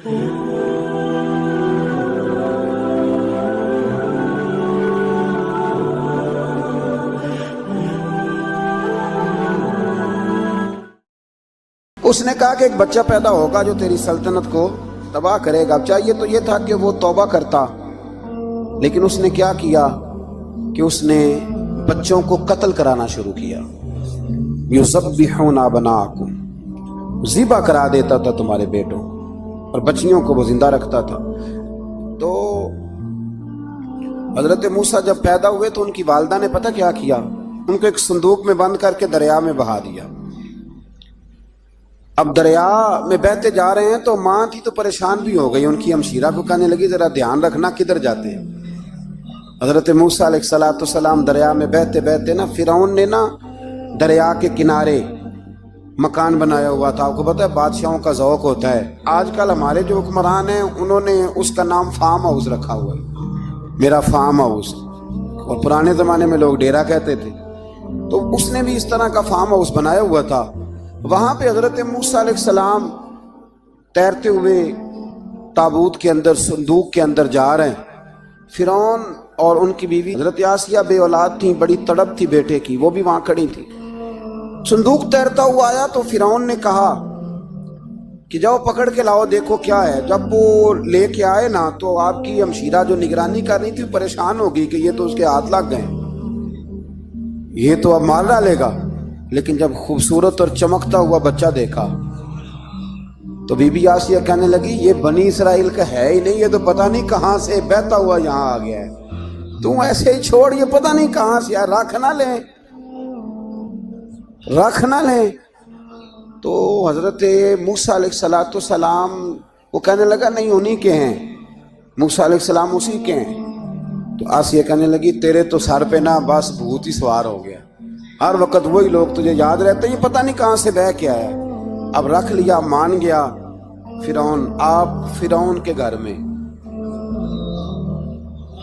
اس نے کہا کہ ایک بچہ پیدا ہوگا جو تیری سلطنت کو تباہ کرے گا. چاہیے تو یہ تھا کہ وہ توبہ کرتا، لیکن اس نے کیا کیا کہ اس نے بچوں کو قتل کرانا شروع کیا. یذبحون ابناءکم، ذبح کرا دیتا تھا تمہارے بیٹوں، اور بچیوں کو وہ زندہ رکھتا تھا. تو حضرت موسیٰ جب پیدا ہوئے تو ان کی والدہ نے پتہ کیا کیا، ان کو ایک صندوق میں بند کر کے دریا میں بہا دیا. اب دریا میں بہتے جا رہے ہیں تو ماں تھی تو پریشان بھی ہو گئی. ان کی ہمشیرہ کو کہنے لگی ذرا دھیان رکھنا کدھر جاتے ہیں. حضرت موسیٰ علیہ السلام دریا میں بہتے بہتے نا، فرعون نے نا دریا کے کنارے مکان بنایا ہوا تھا. آپ کو پتہ ہے بادشاہوں کا ذوق ہوتا ہے. آج کل ہمارے جو حکمران ہیں انہوں نے اس کا نام فارم ہاؤس رکھا ہوا ہے، میرا فارم ہاؤس، اور پرانے زمانے میں لوگ ڈیرا کہتے تھے. تو اس نے بھی اس طرح کا فارم ہاؤس بنایا ہوا تھا. وہاں پہ حضرت موسیٰ علیہ السلام تیرتے ہوئے تابوت کے اندر، صندوق کے اندر جا رہے ہیں. فرعون اور ان کی بیوی حضرت آسیہ بے اولاد تھیں، بڑی تڑپ تھی بیٹے کی، وہ بھی وہاں کھڑی تھی. صندوق تیرتا ہوا آیا تو فرعون نے کہا کہ جاؤ پکڑ کے لاؤ دیکھو کیا ہے. جب وہ لے کے آئے نا تو آپ کی ہمشیرہ جو نگرانی کر رہی تھی پریشان ہوگی کہ یہ تو اس کے ہاتھ لگ گئے، یہ تو اب مار ڈالے گا. لیکن جب خوبصورت اور چمکتا ہوا بچہ دیکھا تو بی بی آسیہ کہنے لگی یہ بنی اسرائیل کا ہے ہی نہیں، یہ تو پتہ نہیں کہاں سے بہتا ہوا یہاں آ گیا ہے. تم ایسے ہی چھوڑ، یہ پتہ نہیں کہاں سے، رکھ نہ لیں، رکھ نہ لیں. تو حضرت موسیٰ علیہ السلام وہ کہنے لگا نہیں انہی کے ہیں، موسیٰ علیہ السلام اسی کے ہیں. تو آسیہ کہنے لگی تیرے تو سر پہ نا بس بھوت ہی سوار ہو گیا، ہر وقت وہی لوگ تجھے یاد رہتے ہیں، یہ پتہ نہیں کہاں سے بہ کے آیا. اب رکھ لیا، مان گیا فرعون. آپ فرعون کے گھر میں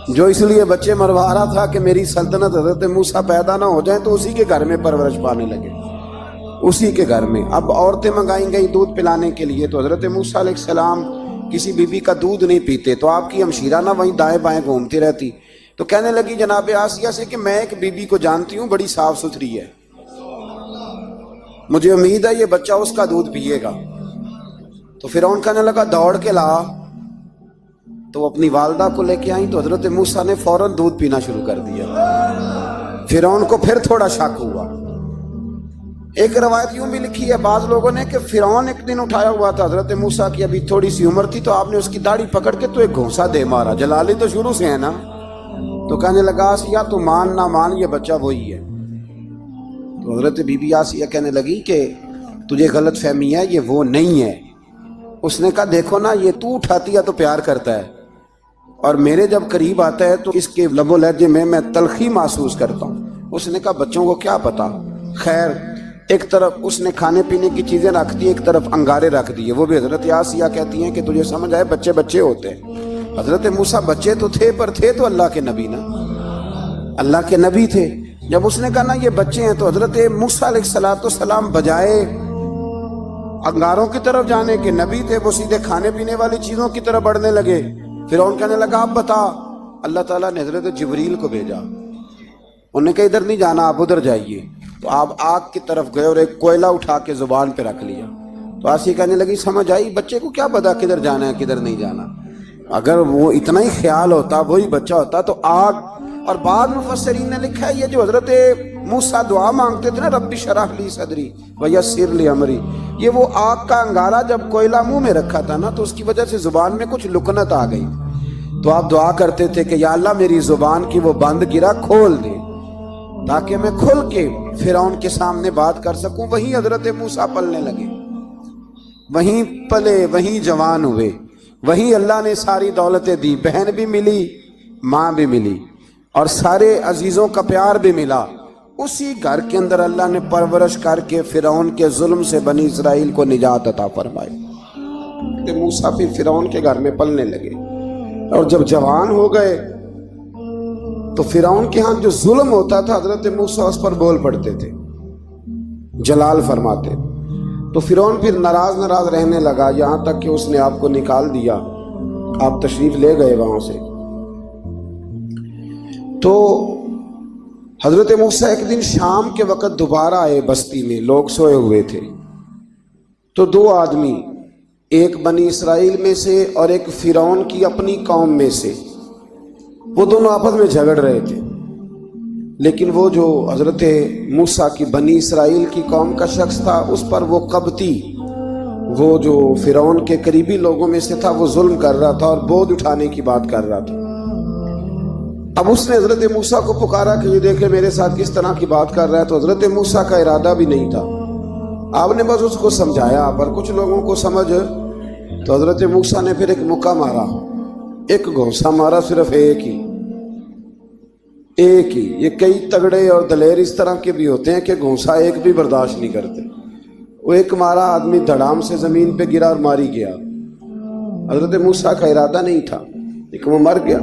جو اس لیے بچے مروا رہا تھا کہ میری سلطنت حضرت موسیٰ پیدا نہ ہو جائیں، تو اسی کے گھر میں پرورش پانے لگے، اسی کے گھر میں. اب عورتیں منگائیں گئی دودھ پلانے کے لیے، تو حضرت موسیٰ علیہ السلام کسی بی بی کا دودھ نہیں پیتے، تو آپ کی ہمشیرہ نہ وہیں دائیں بائیں گھومتی رہتی. تو کہنے لگی جناب آسیہ سے کہ میں ایک بی بی کو جانتی ہوں، بڑی صاف ستھری ہے، مجھے امید ہے یہ بچہ اس کا دودھ پیے گا. تو فرعون کہنے لگا دوڑ کے لا. تو وہ اپنی والدہ کو لے کے آئیں تو حضرت موسیٰ نے فوراً دودھ پینا شروع کر دیا. فرعون کو پھر تھوڑا شک ہوا. ایک روایت یوں بھی لکھی ہے بعض لوگوں نے کہ فرعون ایک دن اٹھایا ہوا تھا حضرت موسیٰ کی، ابھی تھوڑی سی عمر تھی، تو آپ نے اس کی داڑھی پکڑ کے تو ایک گھونسا دے مارا. جلالی تو شروع سے ہے نا. تو کہنے لگا آسیہ تو مان نہ مان، یہ بچہ وہی ہے. تو حضرت بی بی آسیہ کہنے لگی کہ تجھے غلط فہمی ہے، یہ وہ نہیں ہے. اس نے کہا دیکھو نا، یہ تو اٹھاتی ہے تو پیار کرتا ہے، اور میرے جب قریب آتا ہے تو اس کے لب و لہجے میں تلخی محسوس کرتا ہوں. اس نے کہا بچوں کو کیا پتا. خیر، ایک طرف اس نے کھانے پینے کی چیزیں رکھ دی، ایک طرف انگارے رکھ دیے. وہ بھی حضرت آسیہ کہتی ہیں کہ تجھے سمجھ آئے بچے بچے ہوتے ہیں. حضرت موسیٰ بچے تو تھے پر تھے تو اللہ کے نبی نا، اللہ کے نبی تھے. جب اس نے کہا نا یہ بچے ہیں، تو حضرت موسیٰ علیہ السلام بجائے انگاروں کی طرف جانے کے، نبی تھے، وہ سیدھے کھانے پینے والی چیزوں کی طرف بڑھنے لگے. فرعون کہنے لگا اب بتا. اللہ تعالیٰ نے حضرت جبریل کو بھیجا، انہوں نے کہا ادھر نہیں جانا، آپ ادھر جائیے. تو آپ آگ کی طرف گئے اور ایک کوئلہ اٹھا کے زبان پہ رکھ لیا. تو آسیہ کہنے لگی سمجھ آئی، بچے کو کیا پتا کدھر جانا ہے کدھر نہیں جانا. اگر وہ اتنا ہی خیال ہوتا، وہی بچہ ہوتا تو آگ. اور بعض مفسرین نے لکھا ہے یہ جو حضرت موسیٰ دعا مانگتے تھے نا رب اشرح لی صدری ویسر لی امری، یہ وہ آگ کا انگارہ جب کوئلہ منہ میں رکھا تھا نا تو اس کی وجہ سے زبان میں کچھ لکنت آ گئی. تو آپ دعا کرتے تھے کہ یا اللہ میری زبان کی وہ بند گرا کھول دے تاکہ میں کھل کے فرعون کے سامنے بات کر سکوں. وہیں حضرت موسیٰ پلنے لگے، وہیں پلے، وہیں جوان ہوئے، وہیں اللہ نے ساری دولتیں دی، بہن بھی ملی، ماں بھی ملی، اور سارے عزیزوں کا پیار بھی ملا. اسی گھر کے اندر اللہ نے پرورش کر کے فرعون کے ظلم سے بنی اسرائیل کو نجات عطا فرمائی. موسیٰ بھی فرعون کے گھر میں پلنے لگے، اور جب جوان ہو گئے تو فرعون کے ہاں جو ظلم ہوتا تھا حضرت موسیٰ اس پر بول پڑتے تھے، جلال فرماتے. تو فرعون پھر ناراض رہنے لگا، یہاں تک کہ اس نے آپ کو نکال دیا، آپ تشریف لے گئے وہاں سے۔ تو حضرت موسیٰ ایک دن شام کے وقت دوبارہ آئے بستی میں، لوگ سوئے ہوئے تھے، تو دو آدمی، ایک بنی اسرائیل میں سے اور ایک فرعون کی اپنی قوم میں سے، وہ دونوں آپس میں جھگڑ رہے تھے۔ لیکن وہ جو حضرت موسیٰ کی بنی اسرائیل کی قوم کا شخص تھا، اس پر وہ قبطی، وہ جو فرعون کے قریبی لوگوں میں سے تھا، وہ ظلم کر رہا تھا اور بودھ اٹھانے کی بات کر رہا تھا۔ اب اس نے حضرت موسیٰ کو پکارا کہ یہ دیکھے میرے ساتھ کس طرح کی بات کر رہا ہے، تو حضرت موسیٰ کا ارادہ بھی نہیں تھا، آپ نے بس اس کو سمجھایا، پر کچھ لوگوں کو سمجھ، تو حضرت موسیٰ نے پھر ایک مکہ مارا، ایک گھونسا مارا، صرف ایک ہی۔ یہ کئی تگڑے اور دلیر اس طرح کے بھی ہوتے ہیں کہ گھونسا ایک بھی برداشت نہیں کرتے، وہ ایک مارا، آدمی دھڑام سے زمین پہ گرا اور ماری گیا۔ حضرت موسیٰ کا ارادہ نہیں تھا لیکن وہ مر گیا۔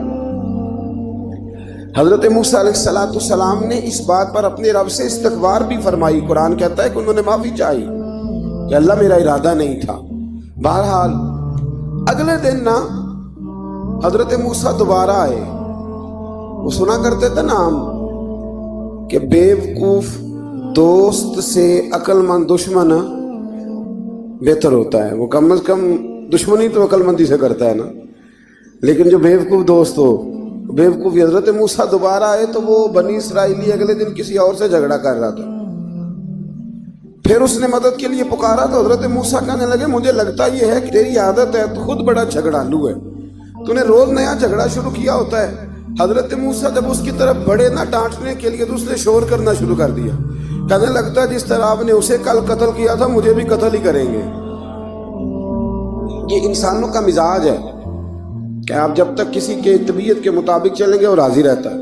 حضرت موسیٰ علیہ السلام نے اس بات پر اپنے رب سے استغفار بھی فرمائی، قرآن کہتا ہے کہ انہوں نے معافی چاہی کہ اللہ میرا ارادہ نہیں تھا۔ بہرحال اگلے دن نا حضرت موسیٰ دوبارہ آئے، وہ سنا کرتے تھے نا ہم کہ بیوقوف دوست سے عقل مند دشمن بہتر ہوتا ہے، وہ کم از کم دشمنی تو عقل مندی سے کرتا ہے نا، لیکن جو بیوقوف دوست ہو بیوقوفی۔ حضرت موسیٰ دوبارہ آئے تو وہ بنی اسرائیلی اگلے دن کسی اور سے جھگڑا کر رہا تھا، پھر اس نے مدد کے لیے پکارا تو حضرت موسیٰ کہنے لگے مجھے لگتا یہ ہے کہ تیری عادت ہے، تو خود بڑا جھگڑالو ہے، تو نے روز نیا جھگڑا شروع کیا ہوتا ہے۔ حضرت موسیٰ جب اس کی طرف بڑھے نہ ڈانٹنے کے لیے تو اس نے شور کرنا شروع کر دیا، کہنے لگتا ہے جس طرح آپ نے اسے کل قتل کیا تھا مجھے بھی قتل ہی کریں گے۔ یہ انسانوں کا مزاج ہے کہ آپ جب تک کسی کے طبیعت کے مطابق چلیں گے وہ راضی رہتا ہے،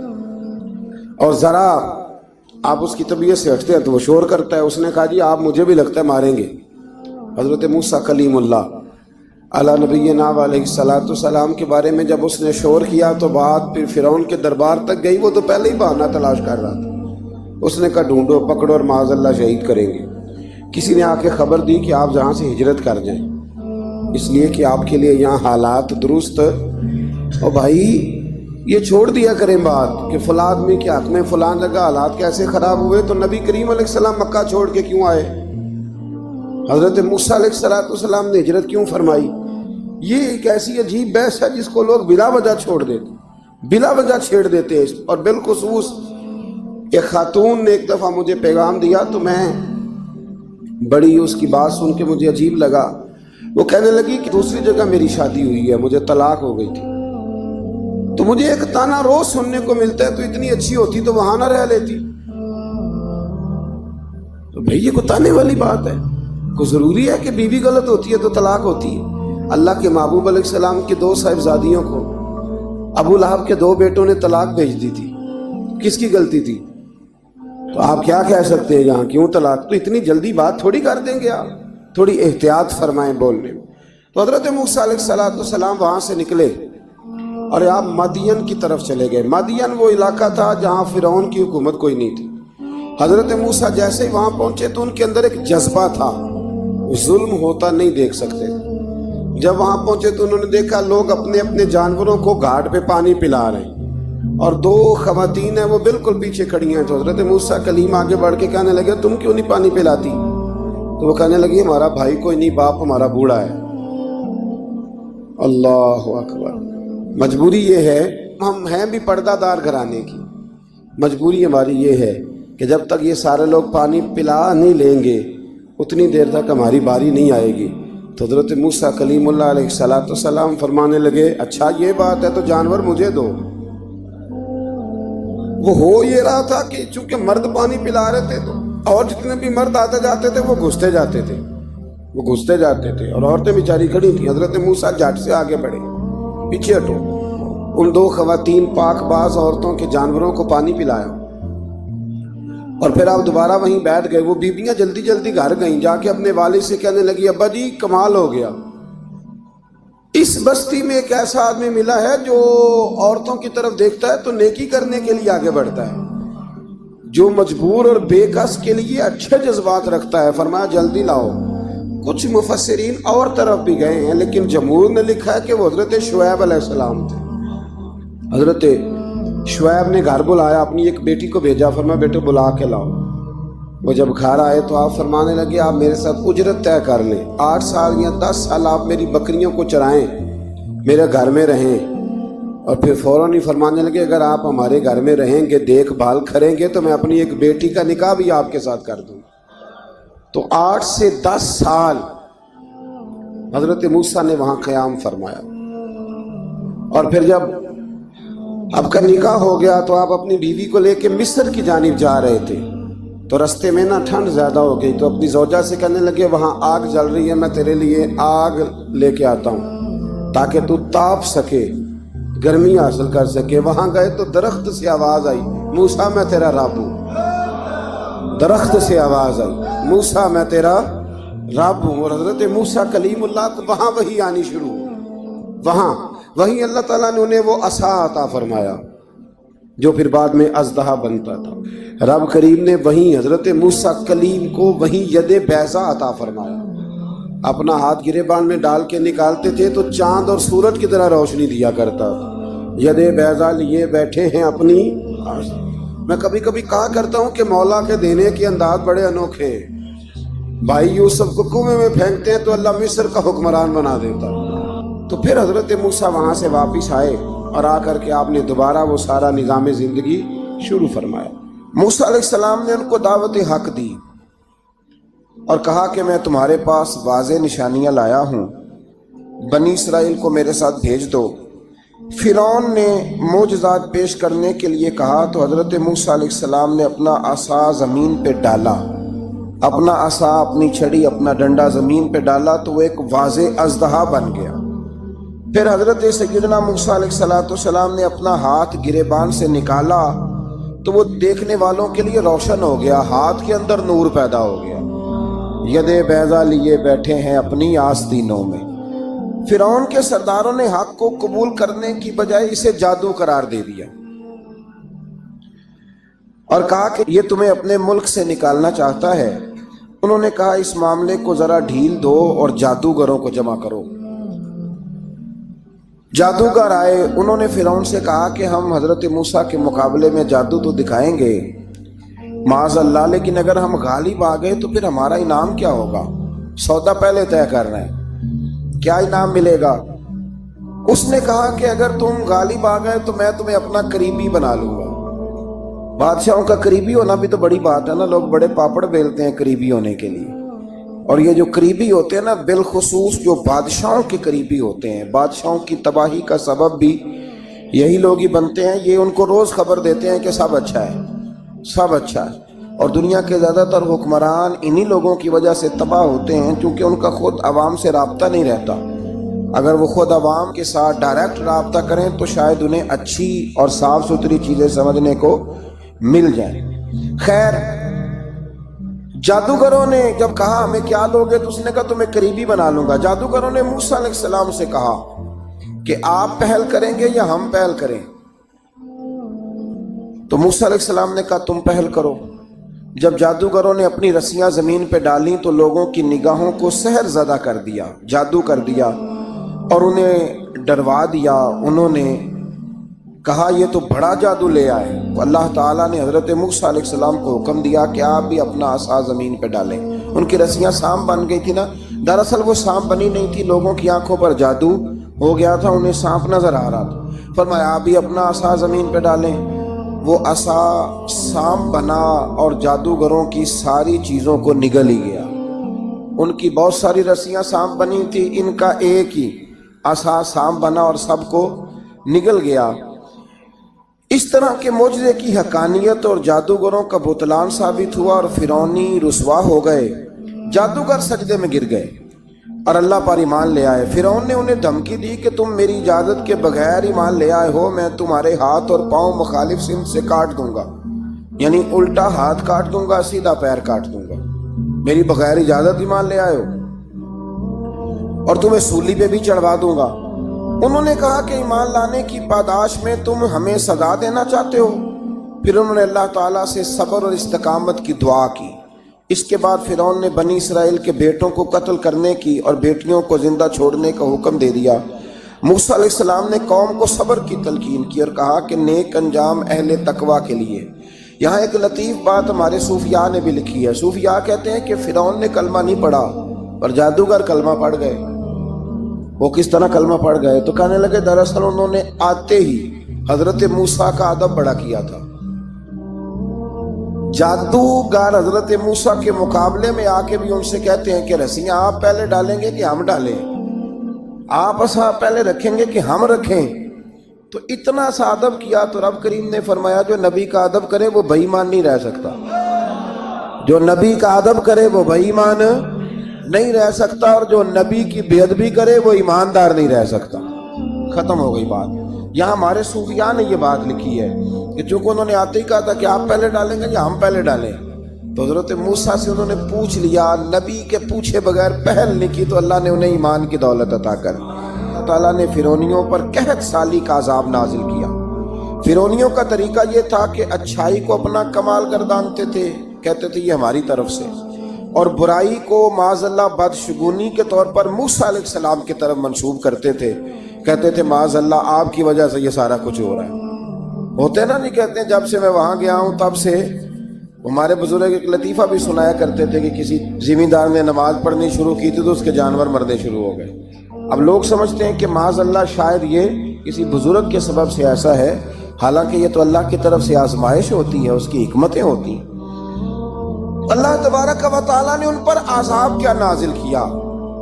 اور ذرا آپ اس کی طبیعت سے ہٹتے ہیں تو وہ شور کرتا ہے۔ اس نے کہا جی آپ مجھے بھی لگتا ہے ماریں گے۔ حضرت موسیٰ کلیم اللہ علی نبینا علیہ السلام کے بارے میں جب اس نے شور کیا تو بات پھر فرعون کے دربار تک گئی، وہ تو پہلے ہی بہانہ تلاش کر رہا تھا۔ اس نے کہا ڈھونڈو پکڑو اور معاذ اللہ شہید کریں گے۔ کسی نے آ کے خبر دی کہ آپ جہاں سے ہجرت کر جائیں، اس لیے کہ آپ کے لیے یہاں حالات درست، اور بھائی یہ چھوڑ دیا کریں بات کہ فلاں آدمی کے حق میں فلاں جگہ حالات کیسے خراب ہوئے، تو نبی کریم علیہ السلام مکہ چھوڑ کے کیوں آئے، حضرت موسیٰ علیہ السلام نے ہجرت کیوں فرمائی۔ یہ ایک ایسی عجیب بحث ہے جس کو لوگ بلا وجہ چھوڑ دیتے، بلا وجہ چھیڑ دیتے ہیں۔ اور بالخصوص ایک خاتون نے ایک دفعہ مجھے پیغام دیا تو میں بڑی اس کی بات سن کے مجھے عجیب لگا، وہ کہنے لگی کہ دوسری جگہ میری شادی ہوئی ہے، مجھے طلاق ہو گئی تھی، تو مجھے ایک تانا روز سننے کو ملتا ہے تو اتنی اچھی ہوتی تو وہاں نہ رہ لیتی۔ تو بھئی یہ کوئی تانے والی بات ہے؟ کوئی ضروری ہے کہ بیوی غلط ہوتی ہے تو طلاق ہوتی ہے؟ اللہ کے محبوب علیہ السلام کی دو صاحبزادیوں کو ابو لہب کے دو بیٹوں نے طلاق بھیج دی تھی، کس کی غلطی تھی؟ تو آپ کیا کہہ سکتے ہیں یہاں کیوں طلاق؟ تو اتنی جلدی بات تھوڑی کر دیں گے آپ، تھوڑی احتیاط فرمائیں بولنے میں۔ تو حضرت موسیٰ علیہ السلام وہاں سے نکلے اور آپ مدین کی طرف چلے گئے۔ مدین وہ علاقہ تھا جہاں فرعون کی حکومت کوئی نہیں تھی۔ حضرت موسیٰ جیسے ہی وہاں پہنچے تو ان کے اندر ایک جذبہ تھا، ظلم ہوتا نہیں دیکھ سکتے۔ جب وہاں پہنچے تو انہوں نے دیکھا لوگ اپنے اپنے جانوروں کو گھاٹ پہ پانی پلا رہے ہیں، اور دو خواتین ہیں وہ بالکل پیچھے کھڑی ہیں۔ تو حضرت موسیٰ کلیم آگے بڑھ کے کہنے لگے تم کیوں نہیں پانی پلاتی؟ تو وہ کہنے لگی ہمارا بھائی کوئی نہیں، باپ ہمارا بوڑھا ہے۔ اللہ اکبر۔ مجبوری یہ ہے، ہم ہیں بھی پردہ دار گھرانے کی، مجبوری ہماری یہ ہے کہ جب تک یہ سارے لوگ پانی پلا نہیں لیں گے اتنی دیر تک ہماری باری نہیں آئے گی۔ تو حضرت موسیٰ کلیم اللہ علیہ السلام فرمانے لگے اچھا یہ بات ہے تو جانور مجھے دو۔ وہ ہو یہ رہا تھا کہ چونکہ مرد پانی پلا رہے تھے تو اور جتنے بھی مرد آتے جاتے تھے وہ گھستے جاتے تھے اور عورتیں بیچاری کھڑی تھیں۔ حضرت موسیٰ جھٹ سے آگے بڑھے، پیچھے ہٹو۔ ان دو خواتین پاک باز عورتوں کے جانوروں کو پانی پلایا اور پھر آپ دوبارہ وہیں بیٹھ گئے۔ وہ بیویاں جلدی جلدی گھر گئیں، جا کے اپنے والد سے کہنے لگی ابا جی کمال ہو گیا، اس بستی میں ایک ایسا آدمی ملا ہے جو عورتوں کی طرف دیکھتا ہے تو نیکی کرنے کے لیے آگے بڑھتا ہے، جو مجبور اور بے کس کے لیے اچھے جذبات رکھتا ہے۔ فرمایا جلدی لاؤ۔ کچھ مفسرین اور طرف بھی گئے ہیں، لیکن جمہور نے لکھا ہے کہ وہ حضرت شعیب علیہ السلام تھے۔ حضرت شعیب نے گھر بلایا، اپنی ایک بیٹی کو بھیجا، فرمایا بیٹے بلا کے لاؤ۔ وہ جب گھر آئے تو آپ فرمانے لگے آپ میرے ساتھ اجرت طے کر لیں، 8 سال یا 10 سال آپ میری بکریوں کو چرائیں، میرے گھر میں رہیں۔ اور پھر فوراً ہی فرمانے لگے اگر آپ ہمارے گھر میں رہیں گے، دیکھ بھال کریں گے، تو میں اپنی ایک بیٹی کا نکاح بھی آپ کے ساتھ کر دوں۔ تو 8 سے 10 سال حضرت موسیٰ نے وہاں قیام فرمایا۔ اور پھر جب آپ کا نکاح ہو گیا تو آپ اپنی بیوی کو لے کے مصر کی جانب جا رہے تھے، تو رستے میں نا ٹھنڈ زیادہ ہو گئی، تو اپنی زوجہ سے کہنے لگے وہاں آگ جل رہی ہے، میں تیرے لیے آگ لے کے آتا ہوں تاکہ تو تاپ سکے، گرمی حاصل کر سکے۔ وہاں گئے تو درخت سے آواز آئی موسیٰ میں تیرا رب ہوں، درخت سے آواز آئی موسیٰ میں تیرا رب ہوں۔ اور حضرت موسیٰ کلیم اللہ کو وہاں وحی آنی شروع ہوئی، وہاں وہی اللہ تعالیٰ نے انہیں وہ عصا عطا فرمایا جو پھر بعد میں اژدہا بنتا تھا۔ رب کریم نے وہیں حضرت موسیٰ کلیم کو وہیں ید بیضا عطا فرمایا، اپنا ہاتھ گریبان میں ڈال کے نکالتے تھے تو چاند اور سورج کی طرح روشنی دیا کرتا تھا۔ ید بیضا لیے بیٹھے ہیں اپنی۔ میں کبھی کبھی کہا کرتا ہوں کہ مولا کے دینے کے انداز بڑے انوکھے، بھائی یوسف کو کنویں میں پھینکتے ہیں تو اللہ مصر کا حکمران بنا دیتا۔ تو پھر حضرت موسیٰ وہاں سے واپس آئے اور آ کر کے آپ نے دوبارہ وہ سارا نظام زندگی شروع فرمایا۔ موسیٰ علیہ السلام نے ان کو دعوت حق دی اور کہا کہ میں تمہارے پاس واضح نشانیاں لایا ہوں، بنی اسرائیل کو میرے ساتھ بھیج دو۔ فرعون نے معجزات پیش کرنے کے لیے کہا تو حضرت موسیٰ علیہ السلام نے اپنا عصا زمین پہ ڈالا، اپنا عصا، اپنی چھڑی، اپنا ڈنڈا زمین پہ ڈالا تو وہ ایک واضح اژدہا بن گیا۔ پھر حضرت سیدنا موسیٰ علیہ السلام نے اپنا ہاتھ گریبان سے نکالا تو وہ دیکھنے والوں کے لیے روشن ہو گیا، ہاتھ کے اندر نور پیدا ہو گیا۔ ید بیضا لیے بیٹھے ہیں اپنی آستینوں میں۔ فرعون کے سرداروں نے حق کو قبول کرنے کی بجائے اسے جادو قرار دے دیا اور کہا کہ یہ تمہیں اپنے ملک سے نکالنا چاہتا ہے۔ انہوں نے کہا اس معاملے کو ذرا ڈھیل دو اور جادوگروں کو جمع کرو۔ جادوگر آئے، انہوں نے فرعون سے کہا کہ ہم حضرت موسیٰ کے مقابلے میں جادو تو دکھائیں گے معاذ اللہ، لیکن اگر ہم غالب آ گئے تو پھر ہمارا انعام کیا ہوگا؟ سودا پہلے طے کر رہے ہیں، کیا انعام ملے گا؟ اس نے کہا کہ اگر تم غالب آ گئے تو میں تمہیں اپنا قریبی بنا لوں گا۔ بادشاہوں کا قریبی ہونا بھی تو بڑی بات ہے نا، لوگ بڑے پاپڑ بیلتے ہیں قریبی ہونے کے لیے، اور یہ جو قریبی ہوتے ہیں نا، بالخصوص جو بادشاہوں کے قریبی ہوتے ہیں، بادشاہوں کی تباہی کا سبب بھی یہی لوگ ہی بنتے ہیں۔ یہ ان کو روز خبر دیتے ہیں کہ سب اچھا ہے، سب اچھا ہے، اور دنیا کے زیادہ تر حکمران انہی لوگوں کی وجہ سے تباہ ہوتے ہیں کیونکہ ان کا خود عوام سے رابطہ نہیں رہتا۔ اگر وہ خود عوام کے ساتھ ڈائریکٹ رابطہ کریں تو شاید انہیں اچھی اور صاف ستھری چیزیں سمجھنے کو مل جائیں۔ خیر، جادوگروں نے جب کہا ہمیں کیا لوگے تو اس نے کہا تمہیں قریبی بنا لوں گا۔ جادوگروں نے موسیٰ علیہ السلام سے کہا کہ آپ پہل کریں گے یا ہم پہل کریں؟ تو موسیٰ علیہ السلام نے کہا تم پہل کرو۔ جب جادوگروں نے اپنی رسیاں زمین پہ ڈالیں تو لوگوں کی نگاہوں کو سحر زدہ کر دیا، جادو کر دیا اور انہیں ڈروا دیا۔ انہوں نے کہا یہ تو بڑا جادو لے آئے۔ تو اللہ تعالیٰ نے حضرت موسیٰ علیہ السلام کو حکم دیا کہ آپ بھی اپنا عصا زمین پہ ڈالیں۔ ان کی رسیاں سانپ بن گئی تھی نا، دراصل وہ سانپ بنی نہیں تھی، لوگوں کی آنکھوں پر جادو ہو گیا تھا، انہیں سانپ نظر آ رہا تھا۔ فرمایا آپ بھی اپنا عصا زمین پہ ڈالیں۔ وہ عصا سانپ بنا اور جادوگروں کی ساری چیزوں کو نگل ہی گیا۔ ان کی بہت ساری رسیاں سانپ بنی تھی، ان کا ایک ہی عصا سانپ بنا اور سب کو نگل گیا۔ اس طرح کے معجزے کی حقانیت اور جادوگروں کا بطلان ثابت ہوا اور فرعونی رسوا ہو گئے۔ جادوگر سجدے میں گر گئے اور اللہ پر ایمان لے آئے۔ فرعون نے انہیں دھمکی دی کہ تم میری اجازت کے بغیر ایمان لے آئے ہو، میں تمہارے ہاتھ اور پاؤں مخالف سمت سے کاٹ دوں گا، یعنی الٹا ہاتھ کاٹ دوں گا، سیدھا پیر کاٹ دوں گا، میری بغیر اجازت ایمان لے آئے ہو، اور تمہیں سولی پہ بھی چڑھوا دوں گا۔ انہوں نے کہا کہ ایمان لانے کی پاداش میں تم ہمیں سزا دینا چاہتے ہو؟ پھر انہوں نے اللہ تعالیٰ سے صبر اور استقامت کی دعا کی۔ اس کے بعد فرعون نے بنی اسرائیل کے بیٹوں کو قتل کرنے کی اور بیٹیوں کو زندہ چھوڑنے کا حکم دے دیا۔ موسیٰ علیہ السلام نے قوم کو صبر کی تلقین کی اور کہا کہ نیک انجام اہل تقوی کے لیے۔ یہاں ایک لطیف بات ہمارے صوفیاء نے بھی لکھی ہے۔ صوفیاء کہتے ہیں کہ فرعون نے کلمہ نہیں پڑھا اور جادوگر کلمہ پڑھ گئے۔ وہ کس طرح کلمہ پڑھ گئے؟ تو کہنے لگے دراصل انہوں نے آتے ہی حضرت موسیٰ کا ادب بڑا کیا تھا۔ جادوگر حضرت موسیٰ کے مقابلے میں آ کے بھی ان سے کہتے ہیں کہ رسیاں آپ پہلے ڈالیں گے کہ ہم ڈالیں، آپ اصحاب پہلے رکھیں گے کہ ہم رکھیں؟ تو اتنا سا ادب کیا تو رب کریم نے فرمایا جو نبی کا ادب کرے وہ بے ایمان نہیں رہ سکتا، جو نبی کا ادب کرے وہ بے ایمان نہیں رہ سکتا، اور جو نبی کی بے ادبی کرے وہ ایماندار نہیں رہ سکتا۔ ختم ہو گئی بات۔ یہاں ہمارے صوفیاء نے یہ بات لکھی ہے کہ چونکہ انہوں نے آتے ہی کہا تھا کہ آپ پہلے ڈالیں گے یا ہم پہلے ڈالیں، تو حضرت موسیٰ سے انہوں نے پوچھ لیا، نبی کے پوچھے بغیر پہل نہیں کی، تو اللہ نے انہیں ایمان کی دولت عطا کر۔ اللہ تعالیٰ نے فرعونیوں پر قحط سالی کا عذاب نازل کیا۔ فرعونیوں کا طریقہ یہ تھا کہ اچھائی کو اپنا کمال گردانتے تھے، کہتے تھے یہ ہماری طرف سے، اور برائی کو معاذ اللہ بدشگونی کے طور پر موسیٰ علیہ السلام کی طرف منسوب کرتے تھے، کہتے تھے معاذ اللہ آپ کی وجہ سے یہ سارا کچھ ہو رہا ہے۔ ہوتے نا، نہیں کہتے ہیں جب سے میں وہاں گیا ہوں تب سے۔ ہمارے بزرگ ایک لطیفہ بھی سنایا کرتے تھے کہ کسی زمیندار نے نماز پڑھنی شروع کی تھی تو اس کے جانور مرنے شروع ہو گئے۔ اب لوگ سمجھتے ہیں کہ معاذ اللہ شاید یہ کسی بزرگ کے سبب سے ایسا ہے، حالانکہ یہ تو اللہ کی طرف سے آزمائش ہوتی ہے، اس کی حکمتیں ہوتی ہیں۔ اللہ تبارک و تعالیٰ نے ان پر عذاب کیا نازل کیا؟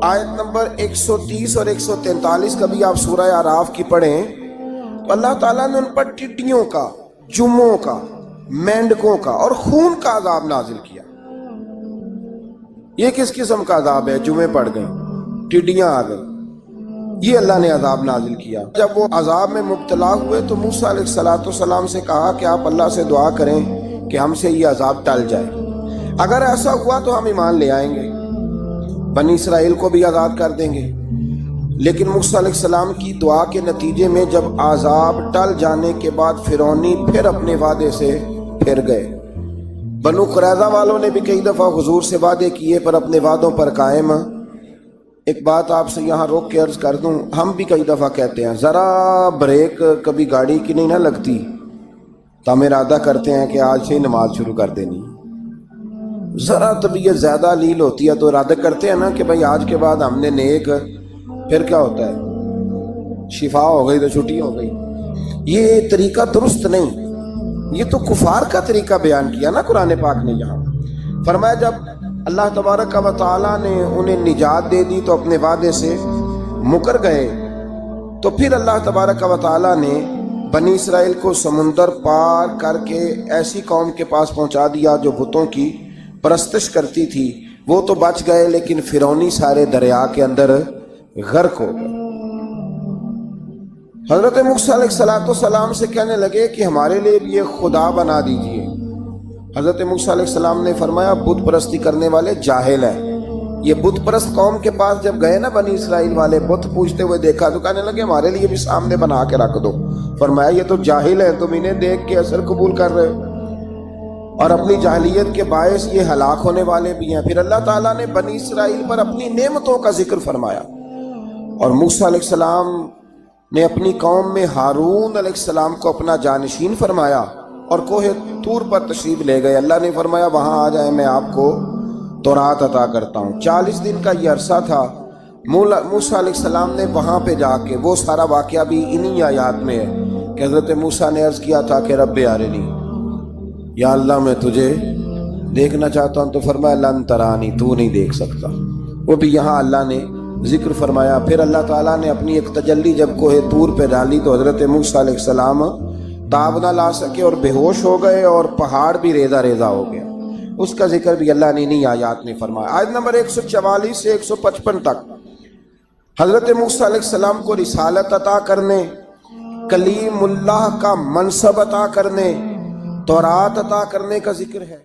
آیت نمبر 130 اور 143 کا بھی آپ سورہ اعراف کی پڑھیں تو اللہ تعالیٰ نے ان پر ٹڈیوں کا، جموں کا، مینڈکوں کا اور خون کا عذاب نازل کیا۔ یہ کس قسم کا عذاب ہے؟ جمعے پڑ گئے، ٹڈیاں آ گئی، یہ اللہ نے عذاب نازل کیا۔ جب وہ عذاب میں مبتلا ہوئے تو موسیٰ علیہ السلام سے کہا کہ آپ اللہ سے دعا کریں کہ ہم سے یہ عذاب ٹل جائے، اگر ایسا ہوا تو ہم ایمان لے آئیں گے، بنی اسرائیل کو بھی آزاد کر دیں گے۔ لیکن موسیٰ علیہ السلام کی دعا کے نتیجے میں جب عذاب ٹل جانے کے بعد فرعونی پھر اپنے وعدے سے پھر گئے۔ بنو قریظہ والوں نے بھی کئی دفعہ حضور سے وعدے کیے پر اپنے وعدوں پر قائم۔ ایک بات آپ سے یہاں روک کے عرض کر دوں، ہم بھی کئی دفعہ کہتے ہیں ذرا بریک کبھی گاڑی کی نہیں نہ لگتی تو ہم ارادہ کرتے ہیں کہ آج سے ہی نماز شروع کر دینی۔ ذرا طبیعت زیادہ لیل ہوتی ہے تو ارادہ کرتے ہیں نا کہ بھائی آج کے بعد ہم نے نیک، پھر کیا ہوتا ہے شفا ہو گئی تو چھٹی ہو گئی۔ یہ طریقہ درست نہیں، یہ تو کفار کا طریقہ بیان کیا نا قرآن پاک نے۔ یہاں فرمایا جب اللہ تبارک و تعالیٰ نے انہیں نجات دے دی تو اپنے وعدے سے مکر گئے، تو پھر اللہ تبارک و تعالیٰ نے بنی اسرائیل کو سمندر پار کر کے ایسی قوم کے پاس پہنچا دیا جو بتوں کی پرستش کرتی تھی۔ وہ تو بچ گئے لیکن فرعونی سارے دریا کے اندر غرق ہو گئے۔ حضرت موسیٰ علیہ السلام سے کہنے لگے کہ ہمارے لیے بھی یہ خدا بنا دیجئے۔ حضرت موسیٰ علیہ السلام نے فرمایا بت پرستی کرنے والے جاہل ہیں۔ یہ بت پرست قوم کے پاس جب گئے نا بنی اسرائیل والے، بت پوجتے ہوئے دیکھا تو کہنے لگے ہمارے لیے بھی سامنے بنا کے رکھ دو۔ فرمایا یہ تو جاہل ہیں، تم انہیں دیکھ کے اثر قبول کر رہے ہو، اور اپنی جاہلیت کے باعث یہ ہلاک ہونے والے بھی ہیں۔ پھر اللہ تعالیٰ نے بنی اسرائیل پر اپنی نعمتوں کا ذکر فرمایا، اور موسیٰ علیہ السلام نے اپنی قوم میں ہارون علیہ السلام کو اپنا جانشین فرمایا اور کوہ طور پر تشریف لے گئے۔ اللہ نے فرمایا وہاں آ جائیں، میں آپ کو تورات عطا کرتا ہوں۔ 40 دن کا یہ عرصہ تھا۔ موسیٰ علیہ السلام نے وہاں پہ جا کے، وہ سارا واقعہ بھی انہی آیات میں ہے کہ حضرت موسیٰ نے عرض کیا تھا کہ رب ارنی، یا اللہ میں تجھے دیکھنا چاہتا ہوں، تو فرمایا لن ترانی، تو نہیں دیکھ سکتا۔ وہ بھی یہاں اللہ نے ذکر فرمایا۔ پھر اللہ تعالیٰ نے اپنی ایک تجلی جب کوہ طور پہ ڈالی تو حضرت موسیٰ علیہ السلام تاب نہ لا سکے اور بے ہوش ہو گئے، اور پہاڑ بھی ریزہ ریزہ ہو گیا۔ اس کا ذکر بھی اللہ نے انہی آیات میں فرمایا۔ آیت نمبر 144 سے 155 تک حضرت موسیٰ علیہ السلام کو رسالت عطا کرنے، کلیم اللہ کا منصب عطا کرنے، تورات عطا کرنے کا ذکر ہے۔